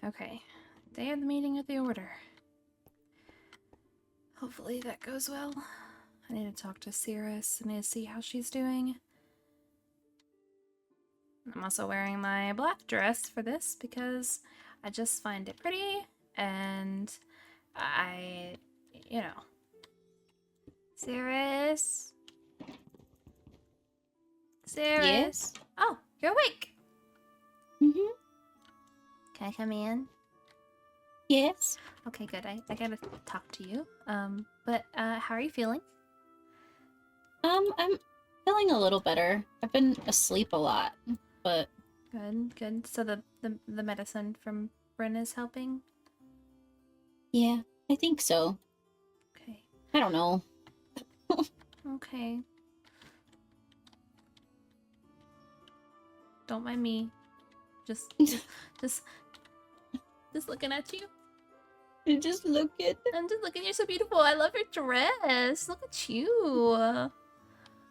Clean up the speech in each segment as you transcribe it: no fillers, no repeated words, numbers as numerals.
Okay. Day of the meeting of the order. Hopefully that goes well. I need to talk to Cirrus. I need to see how she's doing. I'm also wearing my black dress for this because I just find it pretty and I, you know. Cirrus? Cirrus? Yes? Oh, you're awake. Mm-hmm. Can I come in? Yes. Okay, good. I gotta talk to you. But how are you feeling? I'm feeling a little better. I've been asleep a lot, but Good, good. So the medicine from Bryn is helping? yeah, I think so. Okay. I don't know. Okay. Don't mind me. Just just just looking at you. Just look at I'm just looking. You're so beautiful. I love your dress. Look at you.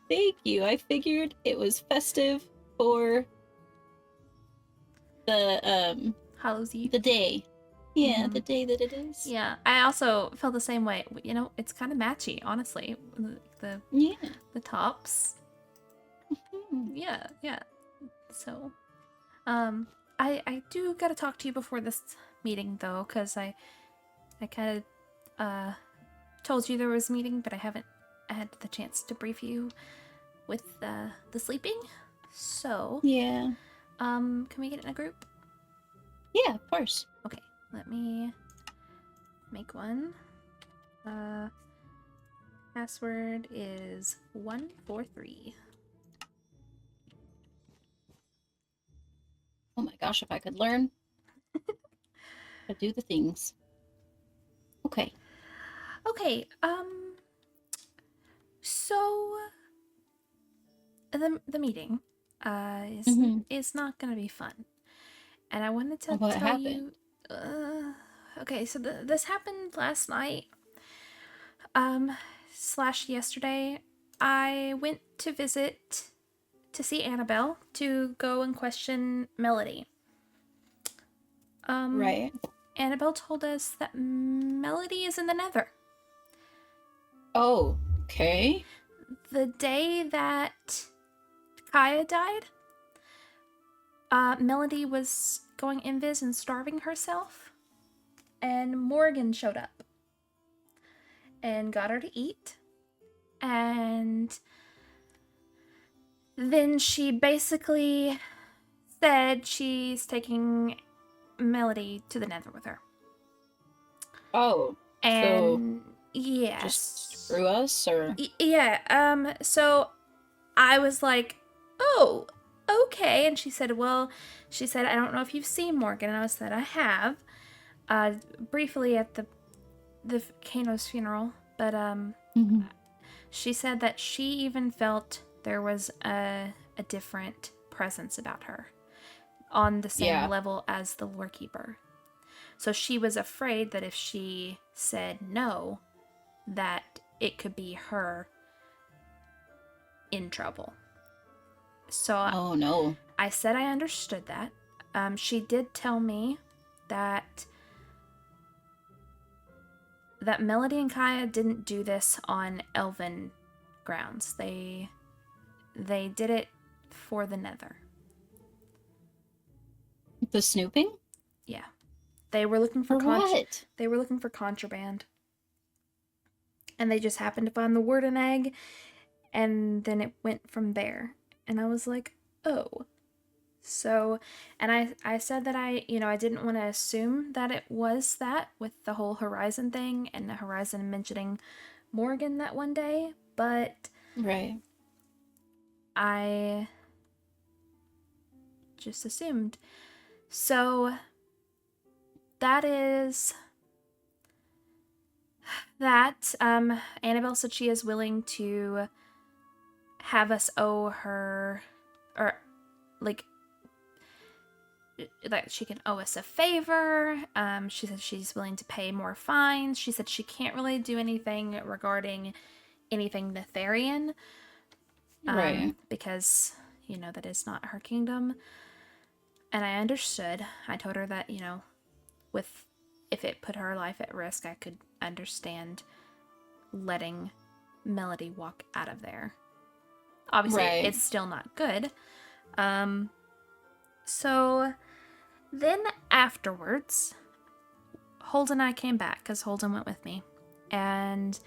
Thank you. I figured it was festive for the Hallows Eve. the day. Yeah, the day that it is. Yeah, I also feel the same way. You know, it's kind of matchy, honestly. Yeah. The tops. Mhm. Yeah. So, I do gotta talk to you before this meeting though, because I kind of told you there was a meeting, but I haven't had the chance to brief you with the sleeping. So, Yeah. can we get in a group? Yeah, of course. Okay, let me make one. Password is 143. Oh my gosh, if I could learn how to do the things. Okay. Okay, so the meeting Mm-hmm. is not gonna be fun, and I wanted to What tell happened? you. Okay, so this happened last night. Slash yesterday. I went to visit to see Annabelle to go and question Melody. Right. Annabelle told us that Melody is in the Nether. Oh, okay. The day that Kaya died, Melody was going invis and starving herself, and Morgan showed up and got her to eat, and then she basically said she's taking Melody to the Nether with her. Oh, so And just yes. screw us, or? Yeah, so I was like, "Oh, okay." And she said, I don't know if you've seen Morgan. And I said, "I have." Briefly at the Kano's funeral, but Mm-hmm. she said that she even felt there was a different presence about her on the same Yeah. level as the Lorekeeper. So she was afraid that if she said no, that it could be her in trouble. So Oh no. I said I understood that. She did tell me that Melody and Kaya didn't do this on elven grounds. They did it for the Nether. The snooping? Yeah, they were looking for For what? they were looking for contraband, and they just happened to find the Warden egg, and then it went from there. And I was like, oh. So, and I said that I didn't want to assume that it was that with the whole Horizon thing and the Horizon mentioning Morgan that one day, but Right. I just assumed. So, that is that. Annabelle said she is willing to have us owe her, or like that she can owe us a favor. She said she's willing to pay more fines. She said she can't really do anything regarding anything Netherian, Right. because that is not her kingdom. And I understood. I told her that with if it put her life at risk, I could understand letting Melody walk out of there. Obviously, Right. it's still not good. So then afterwards, Holden and I came back because Holden went with me. And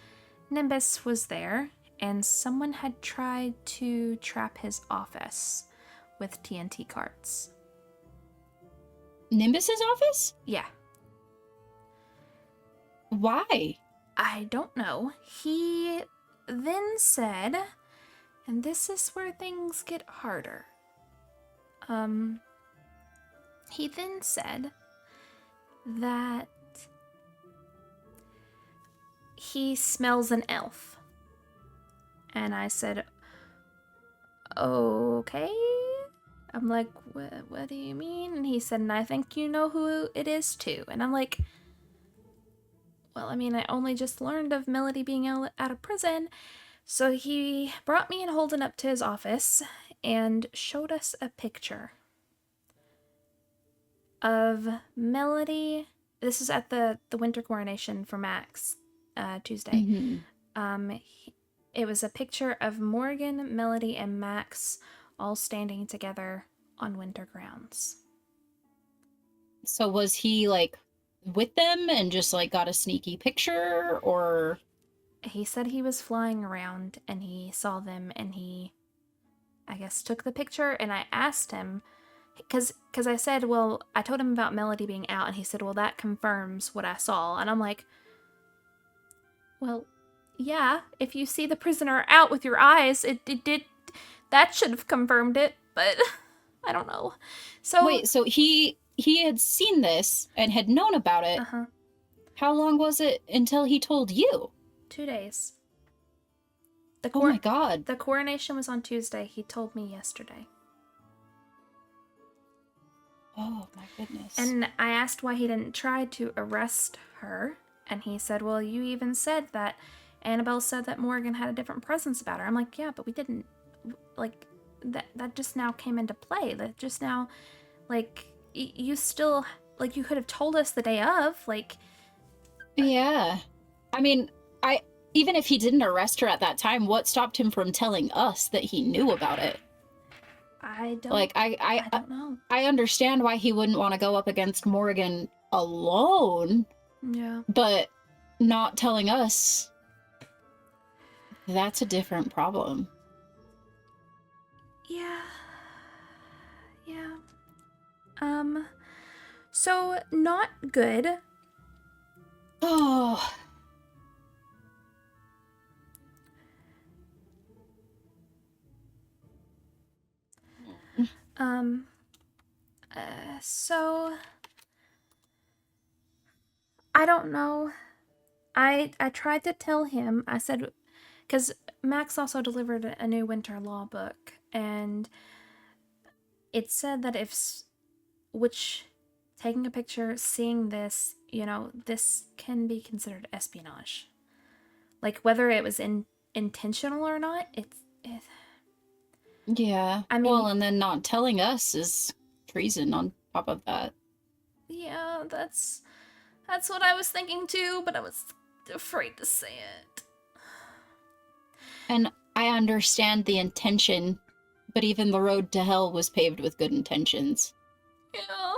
Nimbus was there, and someone had tried to trap his office with TNT carts. Nimbus's office? Yeah. Why? I don't know. He then said, and this is where things get harder. He then said that he smells an elf. And I said, okay. I'm like, what do you mean? And he said, and I think you know who it is too. And I'm like, well, I mean, I only just learned of Melody being out of prison. So he brought me and Holden up to his office and showed us a picture of Melody. This is at the winter coronation for Max Tuesday. Mm-hmm. It was a picture of Morgan, Melody, and Max all standing together on winter grounds. So was he, like, with them and just, like, got a sneaky picture, or... He said he was flying around and he saw them and he, I guess, took the picture. And I asked him, because I said, well, I told him about Melody being out, and he said, well, that confirms what I saw. And I'm like, well, yeah, if you see the prisoner out with your eyes, it did, that should have confirmed it, but I don't know. So Wait, so he had seen this and had known about it. How long was it until he told you? 2 days. Oh my god. The coronation was on Tuesday. He told me yesterday. Oh my goodness. And I asked why he didn't try to arrest her, and he said, well, you even said that Annabelle said that Morgan had a different presence about her. I'm like, yeah, but we didn't, like, that just now came into play. That just now, like, you still, like, you could have told us the day of, like... Yeah. I mean, even if he didn't arrest her at that time, what stopped him from telling us that he knew about it? I don't... Like, I don't know. I understand why he wouldn't want to go up against Morgan alone. Yeah. But not telling us, that's a different problem. Yeah. So not good. Oh. So I don't know. I tried to tell him, I said, because Max also delivered a new winter law book, and it said that taking a picture, seeing this, this can be considered espionage. Like, whether it was intentional or not, Yeah. I mean... Well, and then not telling us is treason on top of that. Yeah, that's what I was thinking too, but I was afraid to say it. And I understand the intention, but even the road to hell was paved with good intentions. Yeah.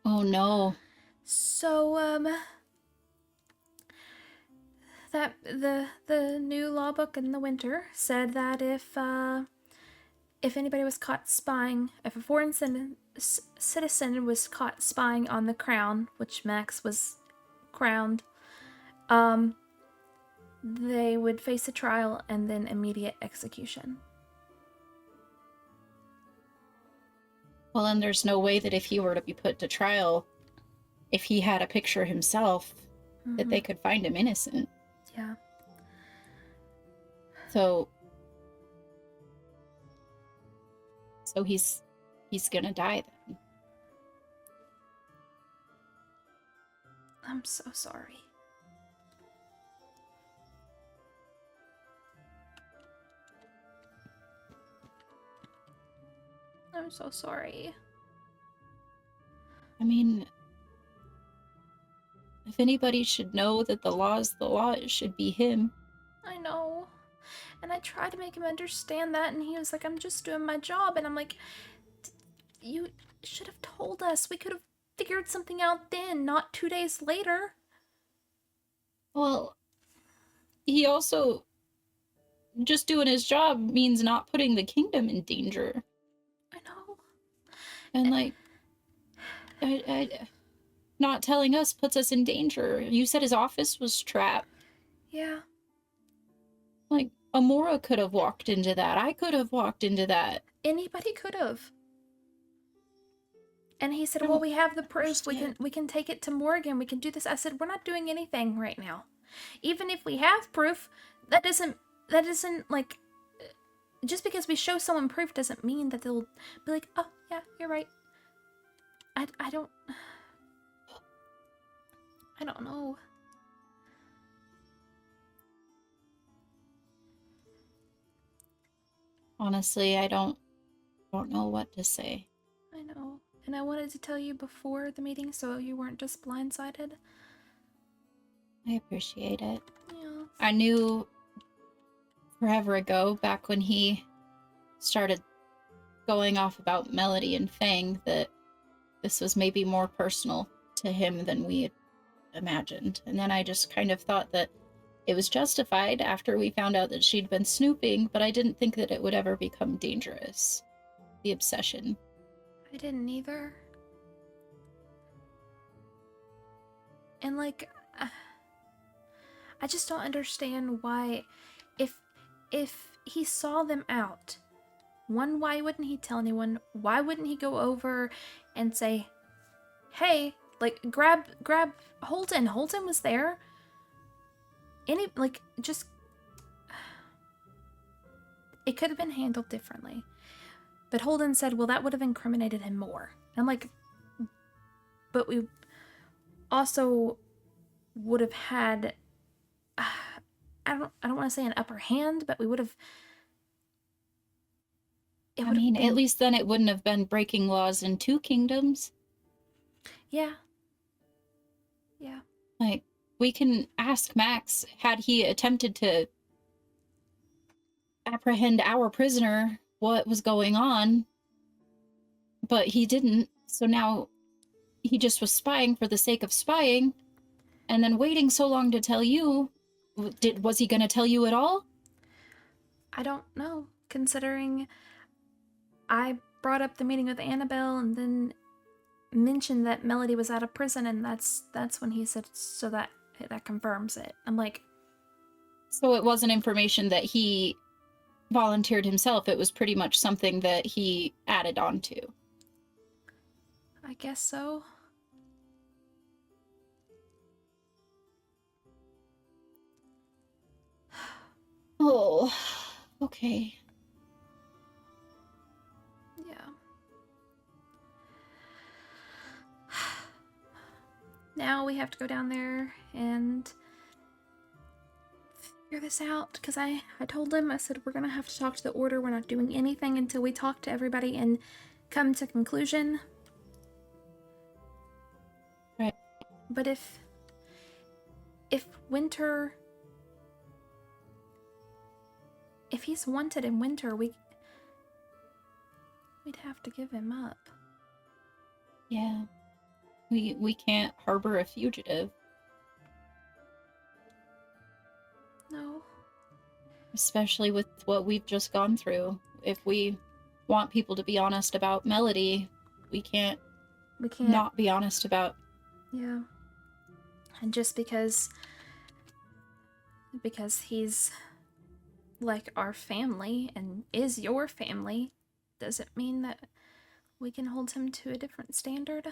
Oh no. So, that the new law book in the winter said that if anybody was caught spying, if a foreign citizen was caught spying on the crown, which Max was crowned, they would face a trial and then immediate execution. Well, and there's no way that if he were to be put to trial, if he had a picture himself, that they could find him innocent. Yeah. So he's gonna die then. I'm so sorry. I'm so sorry. I mean, if anybody should know that the law is the law, it should be him. I know. And I tried to make him understand that, and he was like, I'm just doing my job. And I'm like, you should have told us. We could have figured something out then, not 2 days later. Well, he also, just doing his job means not putting the kingdom in danger. I know. And, like, not telling us puts us in danger. You said his office was trapped. Yeah. Like, Amora could have walked into that. I could have walked into that. Anybody could have. And he said, well, we have the proof. We can take it to Morgan. We can do this. I said, we're not doing anything right now. Even if we have proof, that doesn't like, just because we show someone proof doesn't mean that they'll be like, oh yeah, you're right. I don't know. Honestly, I don't know what to say. I know. And I wanted to tell you before the meeting so you weren't just blindsided. I appreciate it. Yeah. I knew forever ago, back when he started going off about Melody and Fang, that this was maybe more personal to him than we had imagined. And then I just kind of thought that it was justified after we found out that she'd been snooping, but I didn't think that it would ever become dangerous. The obsession. I didn't either. And like, I just don't understand why, if he saw them out, one, why wouldn't he tell anyone? Why wouldn't he go over and say, hey, like, grab Holden. Holden was there. Just, it could have been handled differently. But Holden said, well, that would have incriminated him more. And I'm like, but we also would have had, I don't want to say an upper hand, but we would have. I mean, at least then it wouldn't have been breaking laws in 2 kingdoms. Yeah. Yeah. Like, we can ask Max, had he attempted to apprehend our prisoner, what was going on, but he didn't, so now he just was spying for the sake of spying, and then waiting so long to tell you. Was he gonna tell you at all? I don't know, considering I brought up the meeting with Annabelle and then mentioned that Melody was out of prison, and that's when he said, so that confirms it. I'm like, so it wasn't information that he volunteered himself, it was pretty much something that he added on to. I guess so. Oh, okay. Yeah. Now we have to go down there and figure this out, because I told him, I said, we're gonna have to talk to the order. We're not doing anything until we talk to everybody and come to conclusion. Right. But if Winter, if he's wanted in Winter, we'd have to give him up. Yeah. We can't harbor a fugitive. No. Especially with what we've just gone through. If we want people to be honest about Melody, we can't not be honest about. Yeah. And just because he's like our family and is your family, doesn't mean that we can hold him to a different standard.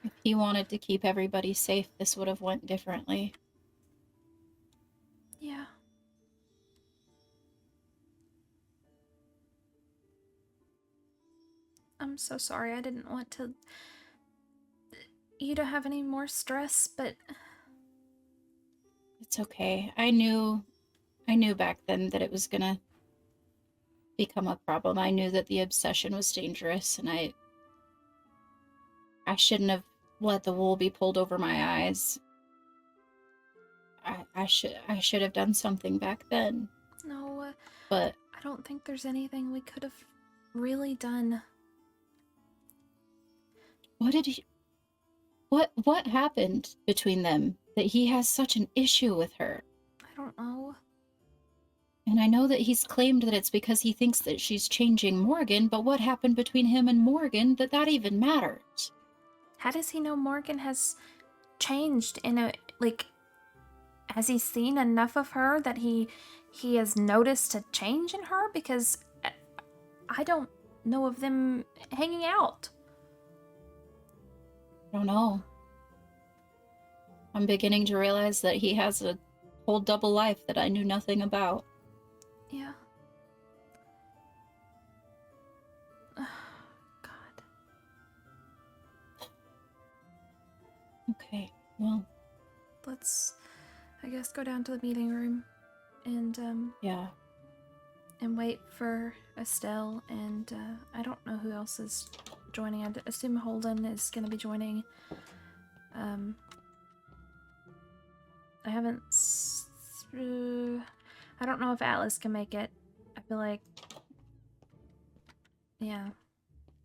If he wanted to keep everybody safe, this would have went differently. Yeah. I'm so sorry. I didn't want to you to have any more stress, but It's okay. I knew back then that it was gonna become a problem. I knew that the obsession was dangerous, and I shouldn't have let the wool be pulled over my eyes. I should have done something back then. No, but I don't think there's anything we could have really done. What happened between them that he has such an issue with her? I don't know. And I know that he's claimed that it's because he thinks that she's changing Morgan, but what happened between him and Morgan that even matters? How does he know Morgan has changed in a, like, has he seen enough of her that he has noticed a change in her? Because I don't know of them hanging out. I don't know. I'm beginning to realize that he has a whole double life that I knew nothing about. Yeah. God. Okay, well. Let's, I guess, go down to the meeting room and, Yeah. And wait for Estelle, and, I don't know who else is joining. I assume Holden is gonna be joining. I haven't, I don't know if Alice can make it. I feel like, yeah.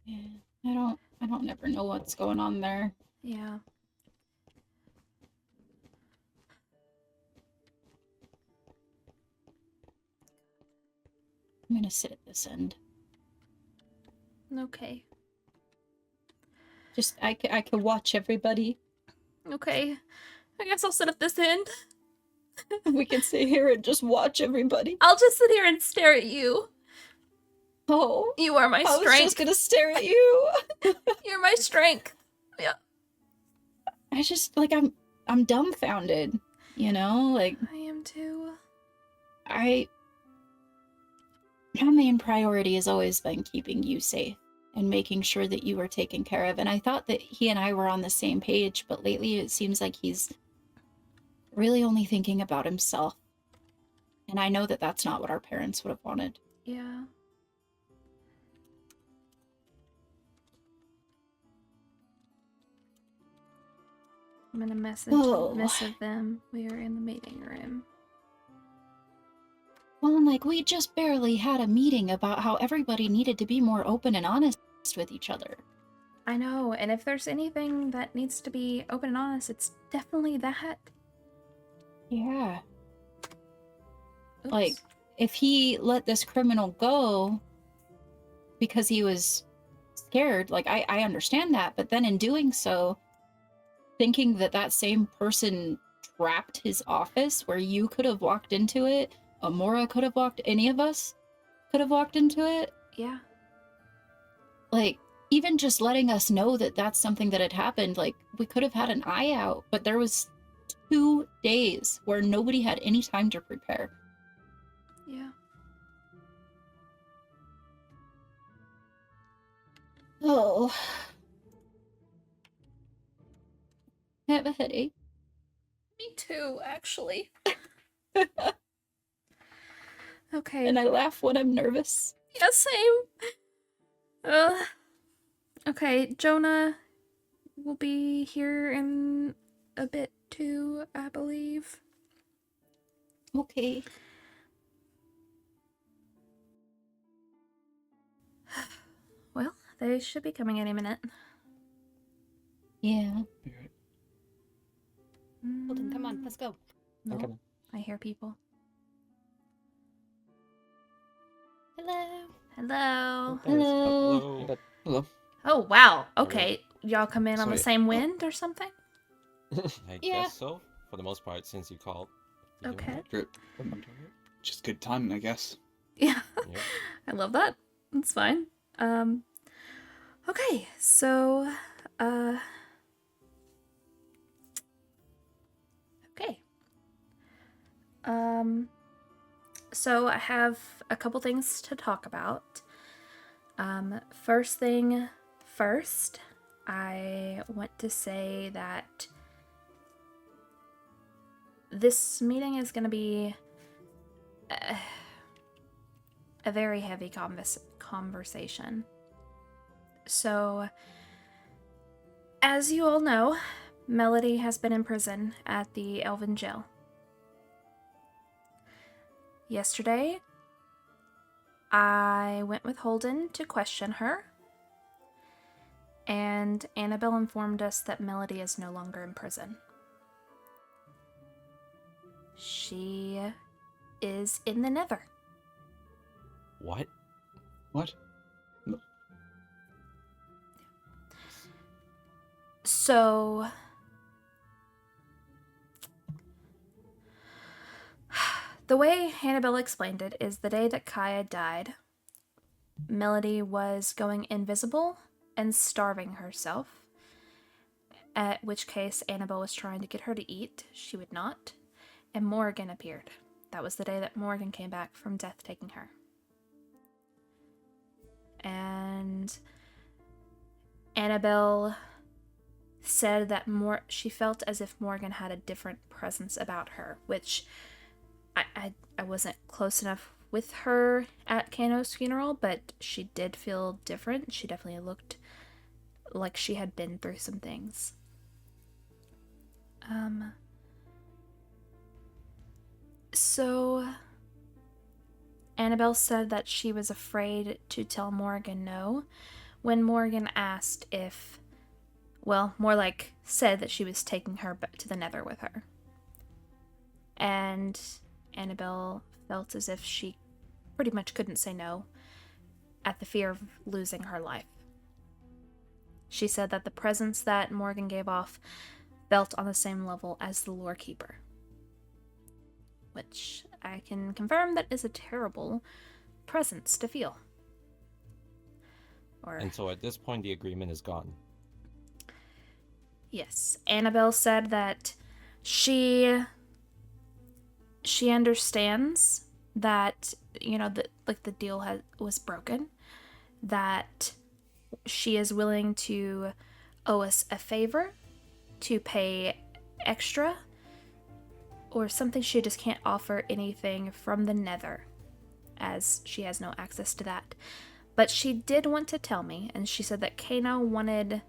Yeah, I don't never know what's going on there. Yeah. I'm gonna sit at this end. Okay. Just, I could watch everybody. Okay. I guess I'll sit at this end. We can sit here and just watch everybody. I'll just sit here and stare at you. Oh. You are my strength. I was just gonna stare at you. You're my strength. Yeah. I just, like, I'm dumbfounded, you know? Like, I am too. my main priority has always been keeping you safe and making sure that you were taken care of. And I thought that he and I were on the same page, but lately it seems like he's really only thinking about himself. And I know that that's not what our parents would have wanted. Yeah. I'm gonna message them. We are in the meeting room. Well, like, we just barely had a meeting about how everybody needed to be more open and honest with each other. I know, and if there's anything that needs to be open and honest, it's definitely that. Yeah. Oops. Like, if he let this criminal go because he was scared, like, I understand that, but then in doing so, thinking that that same person trapped his office where you could have walked into it, Amora could have walked, any of us could have walked into it. Yeah. Like, even just letting us know that that's something that had happened, like, we could have had an eye out, but there was 2 days where nobody had any time to prepare. Yeah. Oh. I have a headache. Me too, actually. Okay. And I laugh when I'm nervous. Yeah, same. Okay, Jonah will be here in a bit too, I believe. Okay. Well, they should be coming any minute. Yeah. Holden, come on, let's go. No, Okay. I hear people. Hello. Hello. Hello. Hello. Oh, wow. Okay. Y'all come in on the Sweet. same wind or something? I Yeah. guess so, for the most part, since you called. Okay. Just good timing, I guess. Yeah. Yeah. I love that. That's fine. Okay, so, okay. So I have a couple things to talk about. First thing first, I want to say that this meeting is going to be a very heavy conversation. So, as you all know, Melody has been in prison at the Elven Jail. Yesterday, I went with Holden to question her, and Annabelle informed us that Melody is no longer in prison. She is in the Nether. What? What? So, the way Annabelle explained it is the day that Kaya died, Melody was going invisible and starving herself, at which case Annabelle was trying to get her to eat. She would not, and Morgan appeared. That was the day that Morgan came back from death taking her. And Annabelle said that she felt as if Morgan had a different presence about her, which I wasn't close enough with her at Kano's funeral, but she did feel different. She definitely looked like she had been through some things. So Annabelle said that she was afraid to tell Morgan no when Morgan asked if, well, more like said that she was taking her back to the Nether with her. And Annabelle felt as if she pretty much couldn't say no at the fear of losing her life. She said that the presence that Morgan gave off felt on the same level as the Lore Keeper, which I can confirm that is a terrible presence to feel. And so at this point, the agreement is gone. Yes, Annabelle said that she understands that, you know, the deal was broken, that she is willing to owe us a favor, to pay extra, or something. She just can't offer anything from the Nether, as she has no access to that. But she did want to tell me, and she said that Kano wanted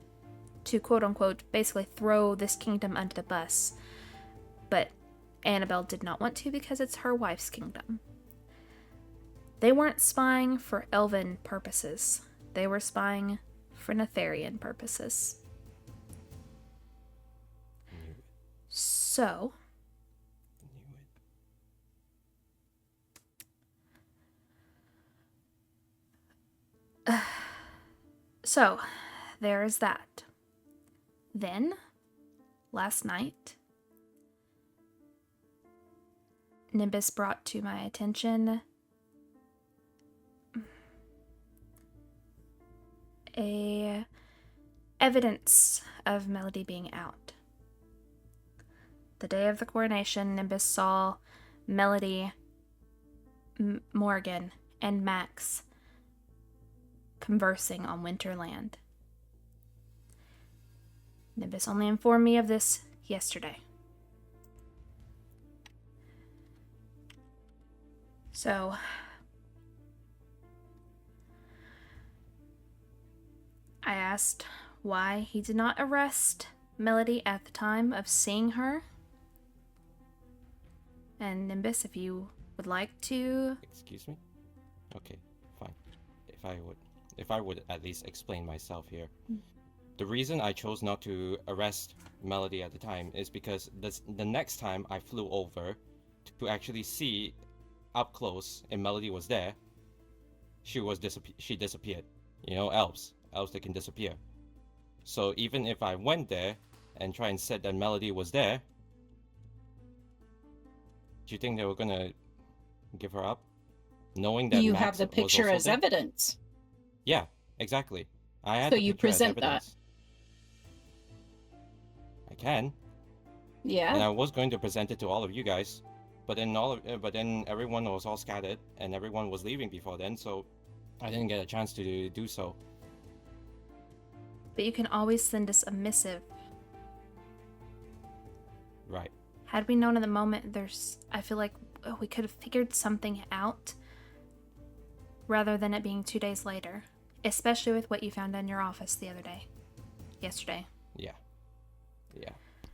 to, quote-unquote, basically throw this kingdom under the bus, but Annabelle did not want to because it's her wife's kingdom. They weren't spying for elven purposes. They were spying for Netherian purposes. So, there is that. Then, last night, Nimbus brought to my attention a evidence of Melody being out. The day of the coronation, Nimbus saw Melody, Morgan, and Max conversing on Winterland. Nimbus only informed me of this yesterday. So, I asked why he did not arrest Melody at the time of seeing her. And Nimbus, if you would like to... Excuse me? Okay, fine. If I would at least explain myself here. The reason I chose not to arrest Melody at the time is because the next time I flew over to actually see up close and Melody was there, she disappeared. You know, elves they can disappear. So even if I went there and try and said that Melody was there, do you think they were gonna give her up, knowing that you Max have the was picture also as there? evidence? Yeah, exactly. I had So the you picture as present that. evidence. I can, Yeah. and I was going to present it to all of you guys, but then everyone was all scattered and everyone was leaving before then, so I didn't get a chance to do so. But you can always send us a missive. Right. Had we known in the moment, I feel like we could have figured something out. rather than it being 2 days later, especially with what you found in your office yesterday. Yeah. Yeah.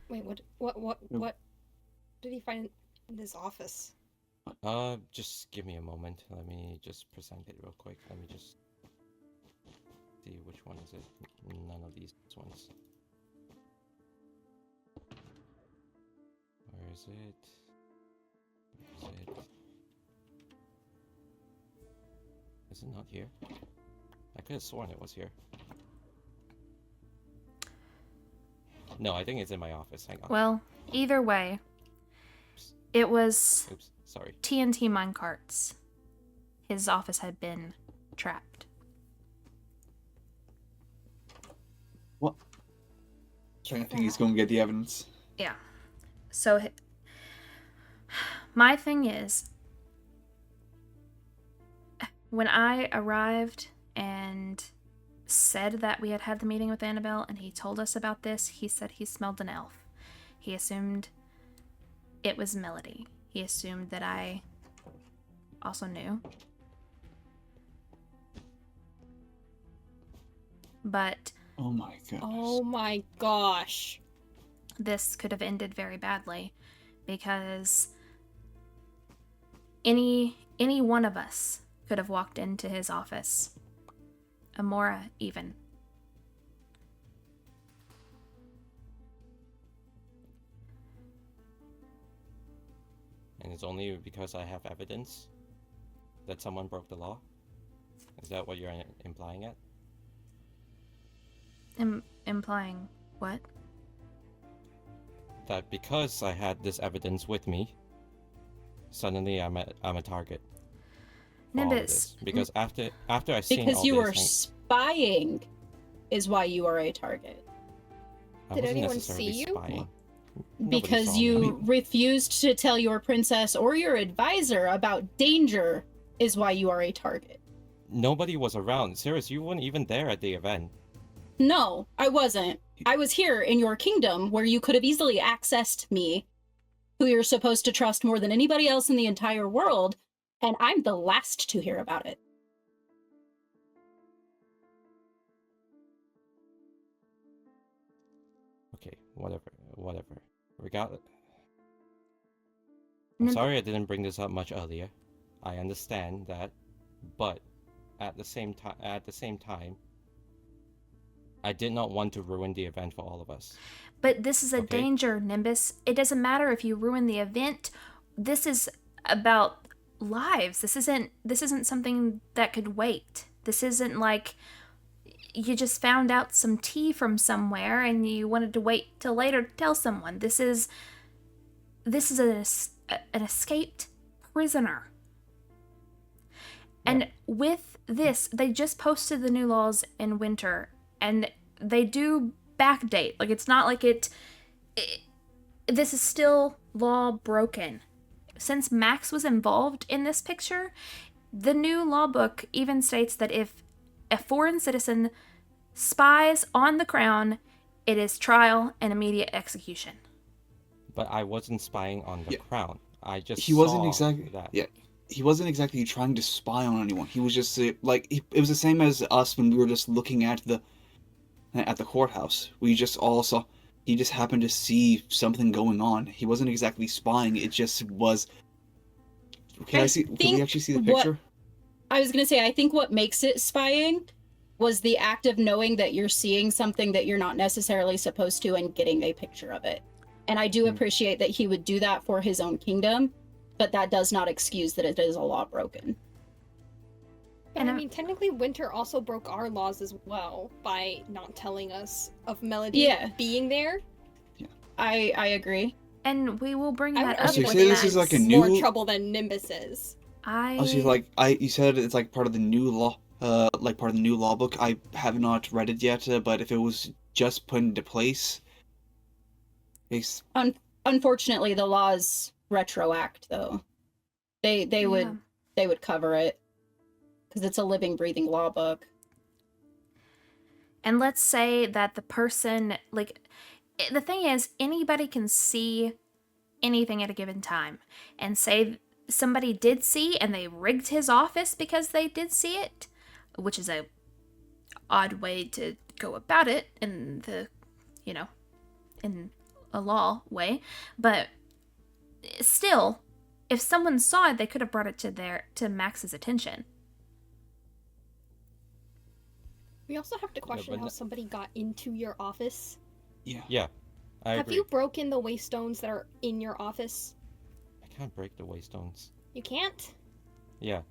Wait, what did he find in his office? Just give me a moment. Let me just present it real quick. Let me just see which one is it. None of these ones. Where is it? Where is it? Is it not here? I could have sworn it was here. No, I think it's in my office. Hang on. Well, either way, it was Oops, sorry. TNT minecarts. His office had been trapped. What? Trying to think he's going to get the evidence. Yeah. So, my thing is, when I arrived and said that we had had the meeting with Annabelle and he told us about this, he said he smelled an elf. He assumed it was Melody. He assumed that I also knew. But Oh my goodness. Oh my gosh. this could have ended very badly because any one of us could have walked into his office. Amora, even. And it's only because I have evidence that someone broke the law? Is that what you're implying at? Implying what? That because I had this evidence with me, suddenly I'm a target. for all of Nimbus. this. Because after I seen Because all you this, were spying is why you are a target. I Did wasn't anyone necessarily see you? spying. Nobody Because saw me. you refused to tell your princess or your advisor about danger is why you are a target. Nobody was around. Cirrus, you weren't even there at the event. No, I wasn't. I was here in your kingdom where you could have easily accessed me, who you're supposed to trust more than anybody else in the entire world, and I'm the last to hear about it. Okay, whatever. Regardless. I'm Nimbus. sorry I didn't bring this up much earlier. I understand that, but at the same time, I did not want to ruin the event for all of us. But this is a Okay. danger, Nimbus. It doesn't matter if you ruin the event. This is about lives. This isn't something that could wait. This isn't like you just found out some tea from somewhere and you wanted to wait till later to tell someone. This is an escaped prisoner. And with this, they just posted the new laws in winter, and they do backdate. Like, it's not like this is still law broken. Since Max was involved in this picture, the new law book even states that if a foreign citizen spies on the crown, it is trial and immediate execution. But I wasn't spying on the Yeah. crown. I just He wasn't saw exactly that. yeah. He wasn't exactly trying to spy on anyone. He was just it was the same as us when we were just looking at the courthouse. We just all saw. He just happened to see something going on. He wasn't exactly spying. It just was. Can we actually see the picture? I was going to say, I think what makes it spying was the act of knowing that you're seeing something that you're not necessarily supposed to and getting a picture of it. And I do appreciate that he would do that for his own kingdom, but that does not excuse that it is a law broken. But And I mean, technically, Winter also broke our laws as well by not telling us of Melody Yeah. being there. I agree. And we will bring I that would up So you with say this Max. is like a More new- trouble than Nimbus is. Oh, so you said it's like part of the new law, like part of the new law book. I have not read it yet, but if it was just put into place, Unfortunately, the laws retroact, though. They Yeah. would cover it because it's a living, breathing law book. And let's say that the person, like, the thing is, anybody can see anything at a given time. And say somebody did see and they rigged his office because they did see it, which is a odd way to go about it in the, in a law way. But still, if someone saw it, they could have brought it to Max's attention. We also have to question how somebody got into your office. Yeah, I Have agree. you broken the waystones that are in your office? I can't break the waystones. You can't? Yeah.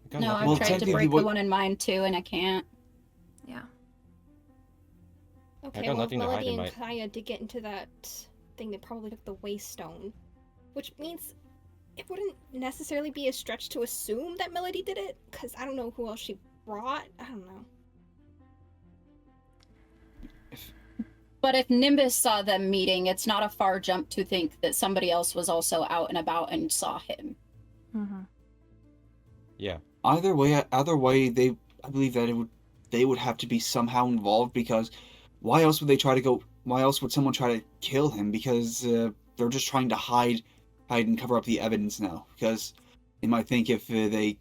I got No, nothing I've Well, tried to technically, break the what- one in mine too, and I can't. Yeah. Okay, got well, nothing to hide Melody in and my- Kaya did get into that thing. They probably took the waystone. Which means it wouldn't necessarily be a stretch to assume that Melody did it, because I don't know who else she brought. I don't know. But if Nimbus saw them meeting, it's not a far jump to think that somebody else was also out and about and saw him. Mm-hmm. Yeah. Either way, I believe that they would have to be somehow involved, because why else would they try to go? Why else would someone try to kill him? Because they're just trying to hide and cover up the evidence now. Because they might think if they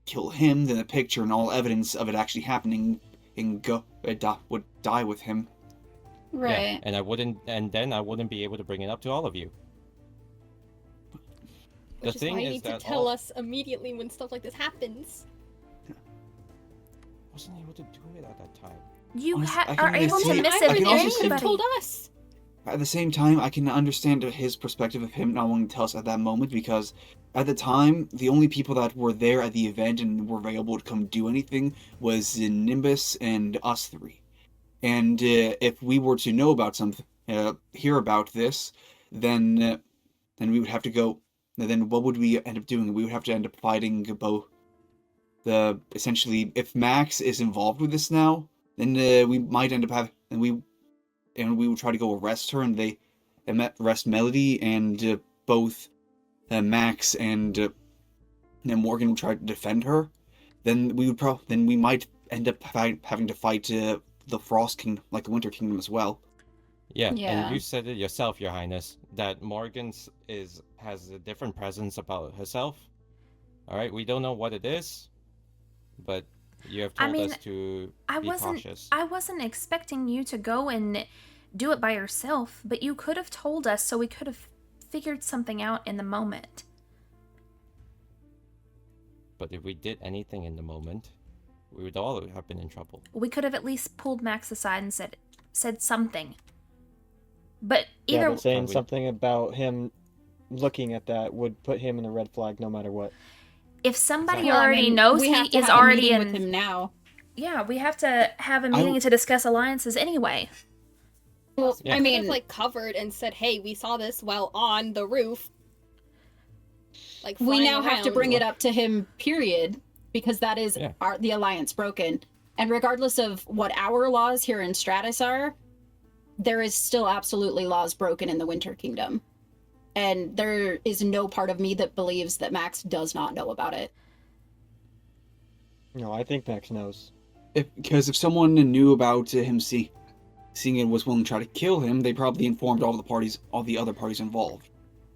kill him, then the picture and all evidence of it actually happening would die with him. Right. Yeah, and then I wouldn't be able to bring it up to all of you. The Which is why thing you is need to that tell us immediately when stuff like this happens. wasn't able to do it at that time. You Honestly, I are can able to see- miss I it can with also You see- could have anybody. told us. At the same time, I can understand his perspective of him not wanting to tell us at that moment, because at the time, the only people that were there at the event and were able to come do anything was Nimbus and us three. And if we were to know about something, hear about this, then we would have to go. Then what would we end up doing? We would have to end up fighting both. Essentially, if Max is involved with this now, then we might end up we would try to go arrest her, and arrest Melody, and both Max and Morgan would try to defend her. Then we might end up having to fight the Frost Kingdom, like the Winter Kingdom as well. Yeah, Yeah. and you said it yourself, Your Highness, that Morgan's has a different presence about herself. All right, we don't know what it is, but you have told us to be cautious. I wasn't expecting you to go and do it by yourself, but you could have told us so we could have figured something out in the moment. But if we did anything in the moment, we would all have been in trouble. We could have at least pulled Max aside and said something. But Yeah, either but saying we- something about him looking at that would put him in a red flag no matter what. if somebody Exactly. Well, I already mean, knows we he have to is have a already meeting in with him now. Yeah, we have to have a meeting to discuss alliances anyway. Well, Yeah. I Could mean, have, like, covered and said, hey, we saw this while on the roof. Like, we flying now have to around. bring it up to him, period, because that is Yeah. the alliance broken. And regardless of what our laws here in Stratus are, there is still absolutely laws broken in the Winter Kingdom. And there is no part of me that believes that Max does not know about it. No, I think Max knows. Because if someone knew about him seeing it, was willing to try to kill him, they probably informed all the other parties involved.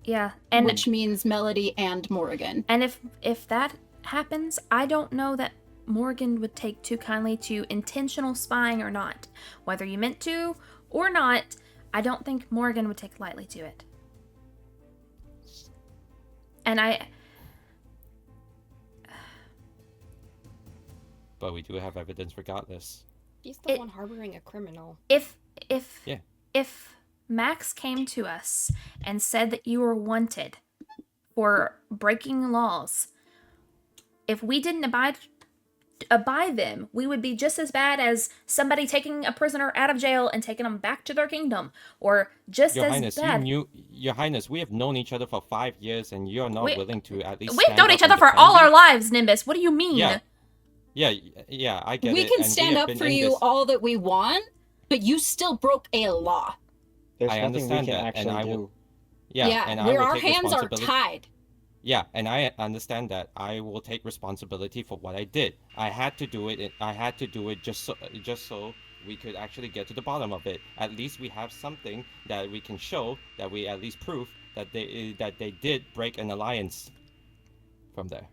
Yeah, and Which means Melody and Morgan. and if that happens, I don't know that Morgan would take too kindly to intentional spying or not. Whether you meant to or not, I don't think Morgan would take lightly to it. And But we do have evidence regardless. He's the one harboring a criminal. if Yeah. if Max came to us and said that you were wanted for breaking laws, if we didn't abide them, we would be just as bad as somebody taking a prisoner out of jail and taking them back to their kingdom, or just Your as Highness, bad. Your Highness, we have known each other for 5 years, and you're not We- willing to at least. We've stand known up each and other for defend all me? our lives, Nimbus. What do you mean? Yeah, I get We it. can and stand have up been for in you this- all that we want, but you still broke a law. There's I nothing we understand can that, and actually I do. will. Yeah, and I will our take hands are responsibility. tied. Yeah, and I understand that. I will take responsibility for what I did. I had to do it. I had to do it just so we could actually get to the bottom of it. At least we have something that we can show, that we at least prove that they did break an alliance from there.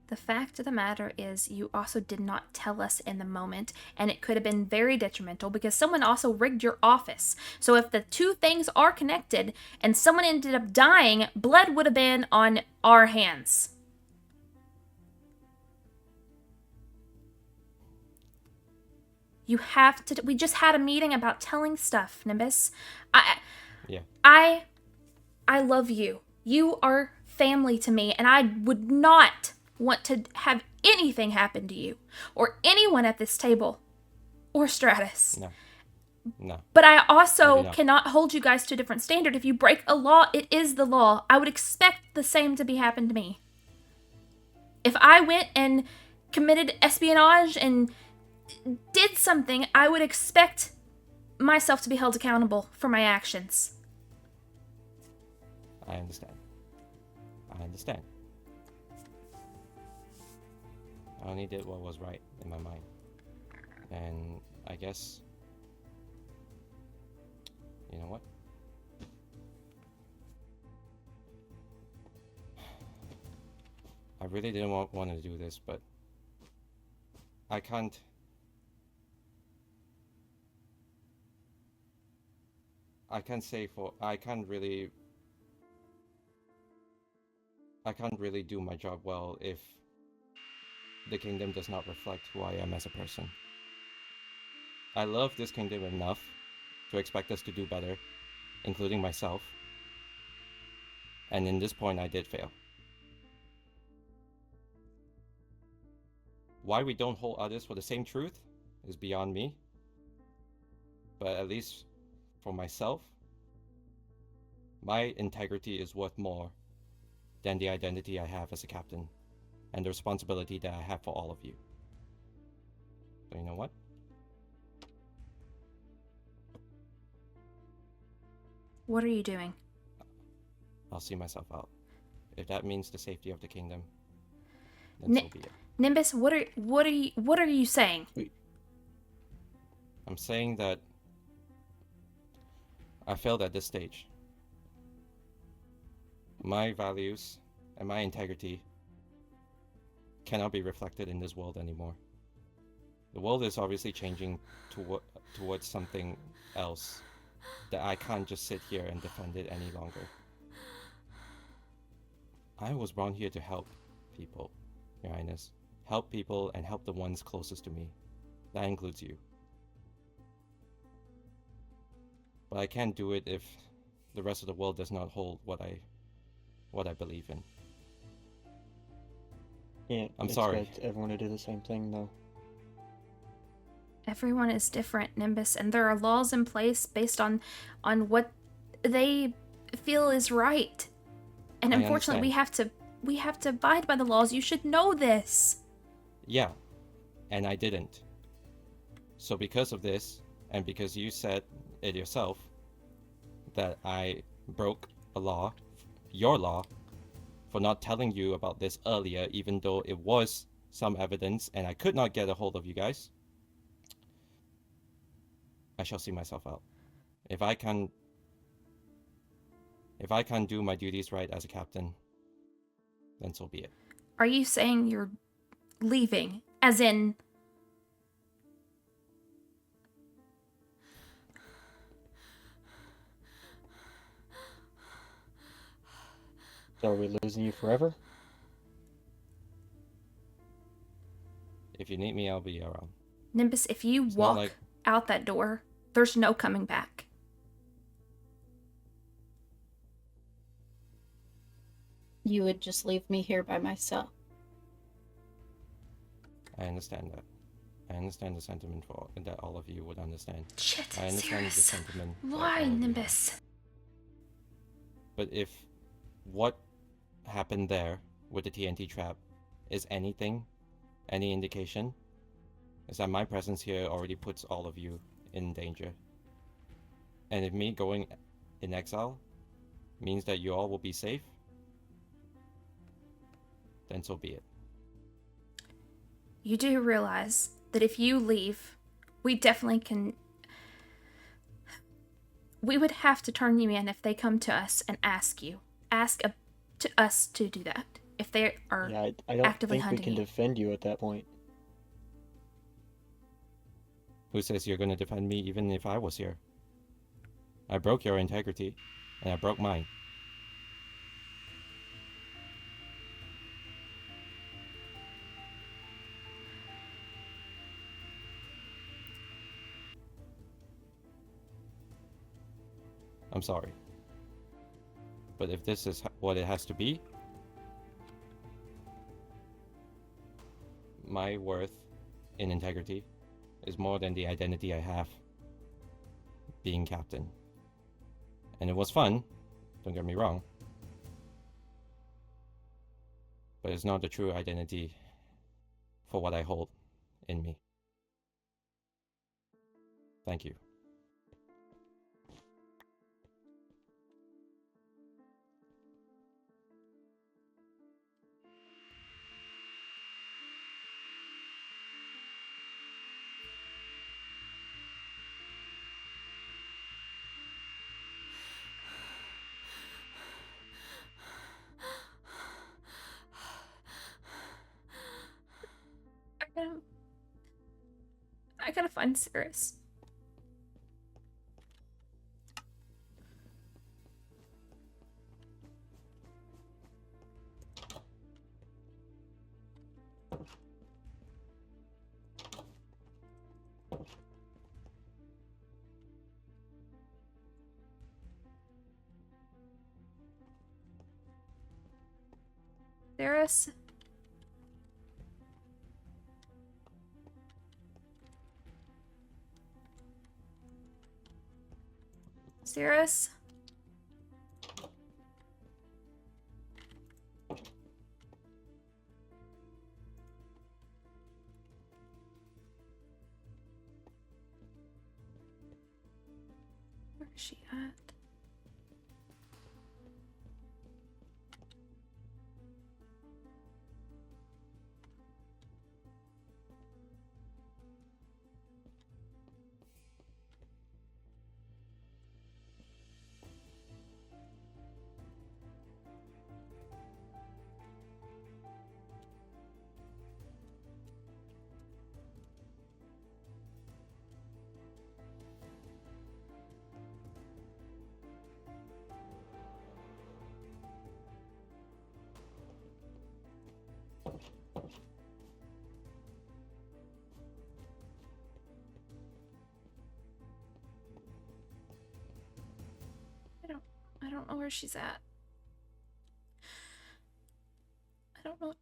The fact of the matter is, you also did not tell us in the moment, and it could have been very detrimental because someone also rigged your office. So if the two things are connected and someone ended up dying, blood would have been on our hands. You have to. We just had a meeting about telling stuff, Nimbus. Yeah. I love you. You are family to me, and I would not want to have anything happen to you or anyone at this table or Stratus. No. But I also Maybe not. cannot hold you guys to a different standard. If you break a law, it is the law. I would expect the same to be happen to me. If I went and committed espionage and did something, I would expect myself to be held accountable for my actions. I understand. I only did what was right in my mind. And I guess... You know what? I really didn't want to do this, but... I can't really do my job well if the kingdom does not reflect who I am as a person. I love this kingdom enough to expect us to do better, including myself. And in this point, I did fail. Why we don't hold others for the same truth is beyond me. But at least for myself, my integrity is worth more than the identity I have as a captain and the responsibility that I have for all of you. So you know what? What are you doing? I'll see myself out. If that means the safety of the kingdom, then so be it. Nimbus, what are you saying? I'm saying that I failed at this stage. My values and my integrity cannot be reflected in this world anymore. The world is obviously changing towards something else that I can't just sit here and defend it any longer. I was brought here to help people, Your Highness. Help people and help the ones closest to me. That includes you. But I can't do it if the rest of the world does not hold what I believe in. Can't I'm sorry. expect everyone to do the same thing, though. Everyone is different, Nimbus, and there are laws in place based on what they feel is right. And I unfortunately, we have to abide by the laws. You should know this. Yeah, and I didn't. So because of this, and because you said it yourself, that I broke a law, your law, for not telling you about this earlier, even though it was some evidence and I could not get a hold of you guys, I shall see myself out. If I can't do my duties right as a captain, then so be it. Are you saying you're leaving? As in... So are we losing you forever? If you need me, I'll be around. Nimbus, if you It's walk not like... out that door, there's no coming back. You would just leave me here by myself. I understand that. I understand the sentiment that all of you would understand. Shit, I understand the Cirrus. sentiment. that Why, all of you Nimbus? have. But if what happened there with the TNT trap is anything, any indication, is that my presence here already puts all of you in danger. And if me going in exile means that you all will be safe, then so be it. You do realize that if you leave, we definitely can... we would have to turn you in if they come to us and ask to us to do that. If they are Yeah, I don't actively think we hunting can you. defend you at that point. Who says you're gonna defend me even if I was here? I broke your integrity, and I broke mine. I'm sorry. But if this is what it has to be, my worth in integrity is more than the identity I have being captain. And it was fun, don't get me wrong. But it's not the true identity for what I hold in me. Thank you. I gotta find Cirrus. Cirrus? Cirrus? Where is she at? I don't know where she's at. I don't know.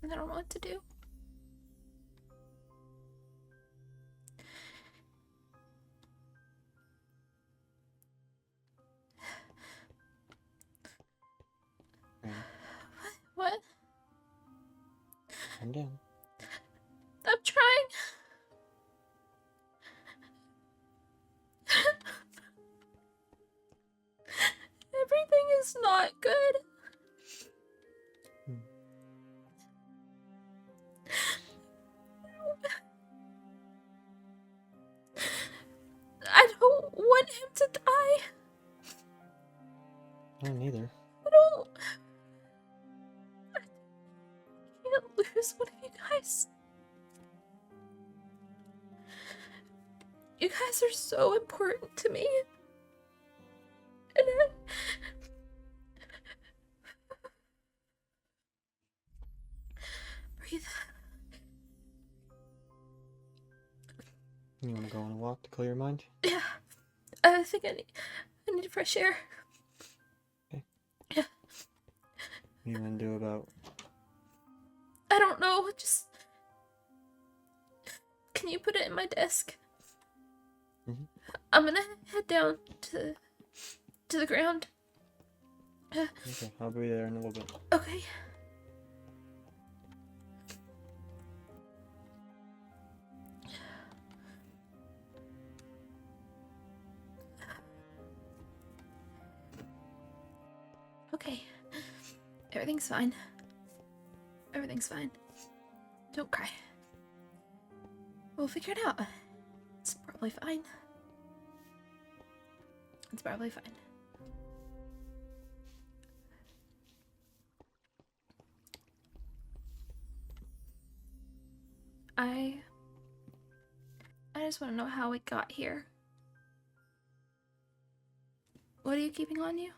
I don't know what to do. What? Calm down. I'm trying. Everything is not good. I don't want him to die. I don't either. I don't. I can't lose one of you guys. You guys are so important to me. And breathe. You want to go on a walk to clear your mind? Yeah. I think I need fresh air. Okay. Yeah. What do you want to do about... I don't know. Just... Can you put it in my desk? Mhm. I'm gonna head down to the ground. Okay, I'll be there in a little bit. Okay. Okay. Everything's fine. Everything's fine. Don't cry. We'll figure it out. probably fine. It's probably fine. I just want to know how it got here. What are you keeping on you?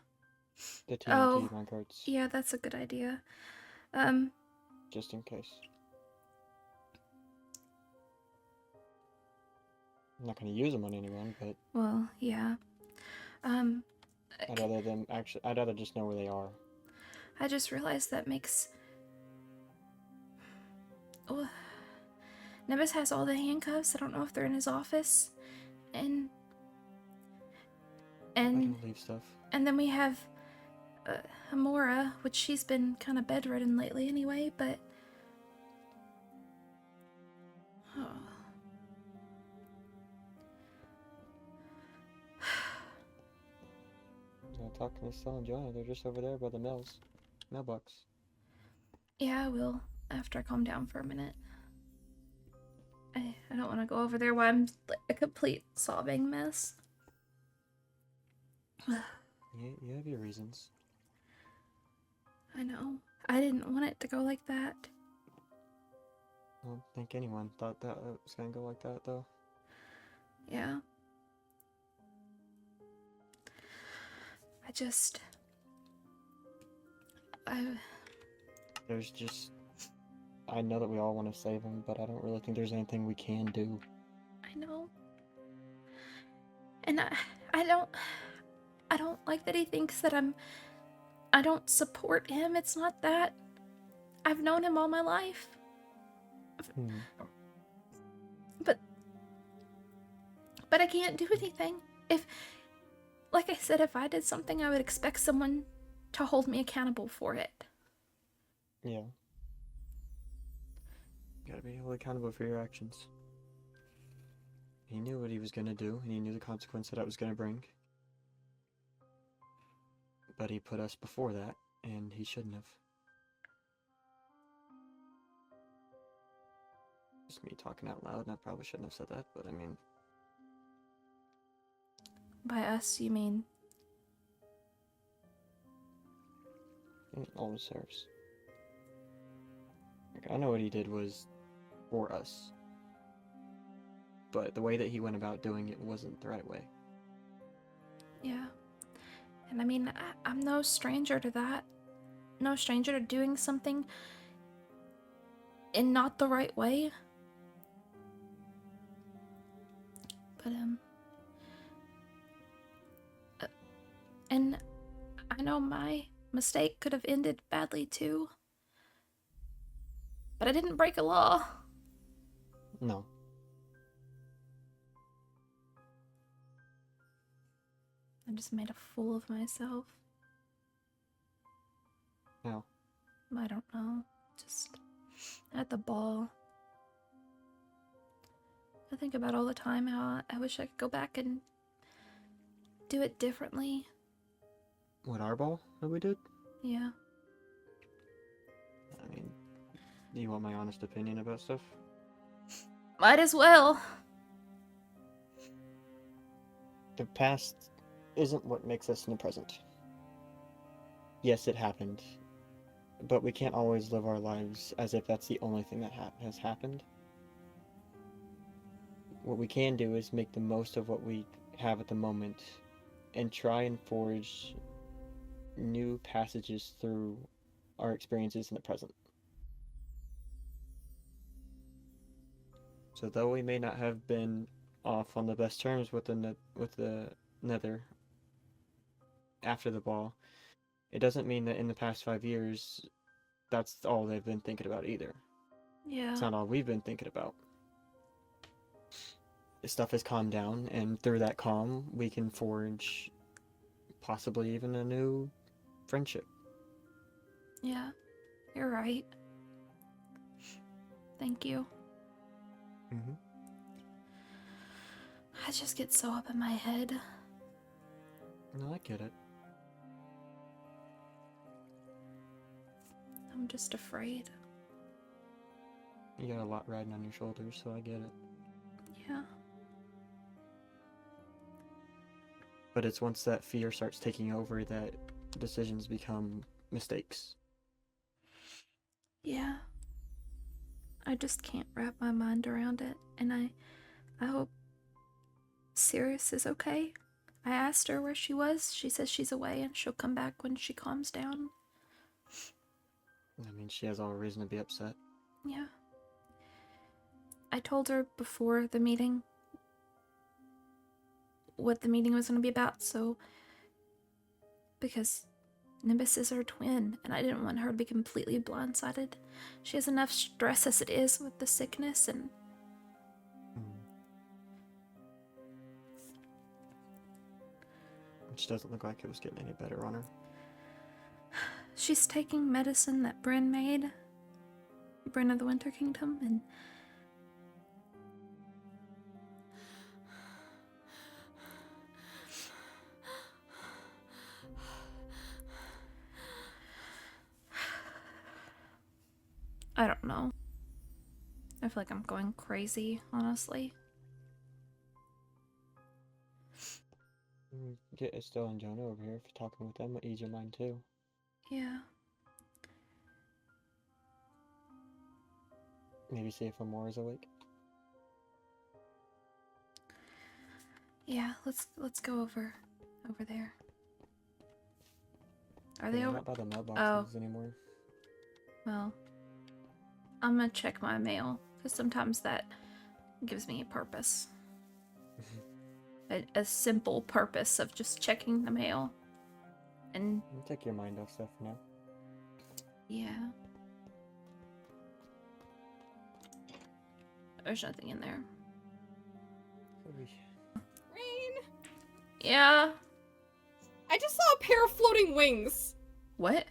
The TNT Oh, minecarts, yeah, that's a good idea. just in case. I'm not gonna use them on anyone, but Well, yeah. I'd rather just know where they are. I just realized that makes... Oh, Nimbus has all the handcuffs. I don't know if they're in his office. And Let him leave stuff. and then we have Amora, which she's been kind of bedridden lately anyway, but... Oh. Talking to Estelle and Jonah, they're just over there by the mailbox. Yeah, I will, after I calm down for a minute. I don't want to go over there while I'm a complete sobbing mess. You have your reasons. I know. I didn't want it to go like that. I don't think anyone thought that it was gonna go like that, though. Yeah. There's just... I know that we all want to save him, but I don't really think there's anything we can do. I know. And I don't like that he thinks that I don't support him. It's not that. I've known him all my life. But I can't do anything. Like I said, if I did something, I would expect someone to hold me accountable for it. Yeah. You gotta be held accountable for your actions. He knew what he was gonna do, and he knew the consequence that it was gonna bring. But he put us before that, and he shouldn't have. Just me talking out loud, and I probably shouldn't have said that, but I mean... By us, you mean? all the serfs. Like, I know what he did was for us. But the way that he went about doing it wasn't the right way. Yeah. And I mean, I'm no stranger to that. No stranger to doing something in not the right way. But, and I know my mistake could have ended badly too. But I didn't break a law. No. I just made a fool of myself. How? I don't know. Just at the ball. I think about all the time how I wish I could go back and do it differently. What, our ball that we did? Yeah. I mean, do you want my honest opinion about stuff? Might as well. The past isn't what makes us in the present. Yes, it happened. But we can't always live our lives as if that's the only thing that has happened. What we can do is make the most of what we have at the moment and try and forge new passages through our experiences in the present. So though we may not have been off on the best terms with the Nether after the ball, it doesn't mean that in the past 5 years that's all they've been thinking about either. Yeah. It's not all we've been thinking about. Stuff has calmed down, and through that calm, we can forge possibly even a new friendship. Yeah. You're right. Thank you. Mm-hmm. I just get so up in my head. No, I get it. I'm just afraid. You got a lot riding on your shoulders, so I get it. Yeah. But it's once that fear starts taking over that decisions become mistakes. Yeah. I just can't wrap my mind around it, and I hope Cirrus is okay. I asked her where she was. She says she's away and she'll come back when she calms down. I mean, she has all reason to be upset. Yeah. I told her before the meeting what the meeting was going to be about, so because Nimbus is her twin, and I didn't want her to be completely blindsided. She has enough stress as it is with the sickness, and Which doesn't look like it was getting any better on her. she's taking medicine that Bryn made, Bryn of the Winter Kingdom, and I don't know. I feel like I'm going crazy, honestly. Get Estelle and Jonah over here for talking with them. Ease your mind too. Yeah. Maybe see if Amora's awake. Yeah, let's go over there. Are They're they over? not by the mailboxes anymore. Well, I'm gonna check my mail, because sometimes that gives me a purpose. A simple purpose of just checking the mail. And You take your mind off stuff for now. yeah. There's nothing in there. Rayne, Yeah. I just saw a pair of floating wings. What?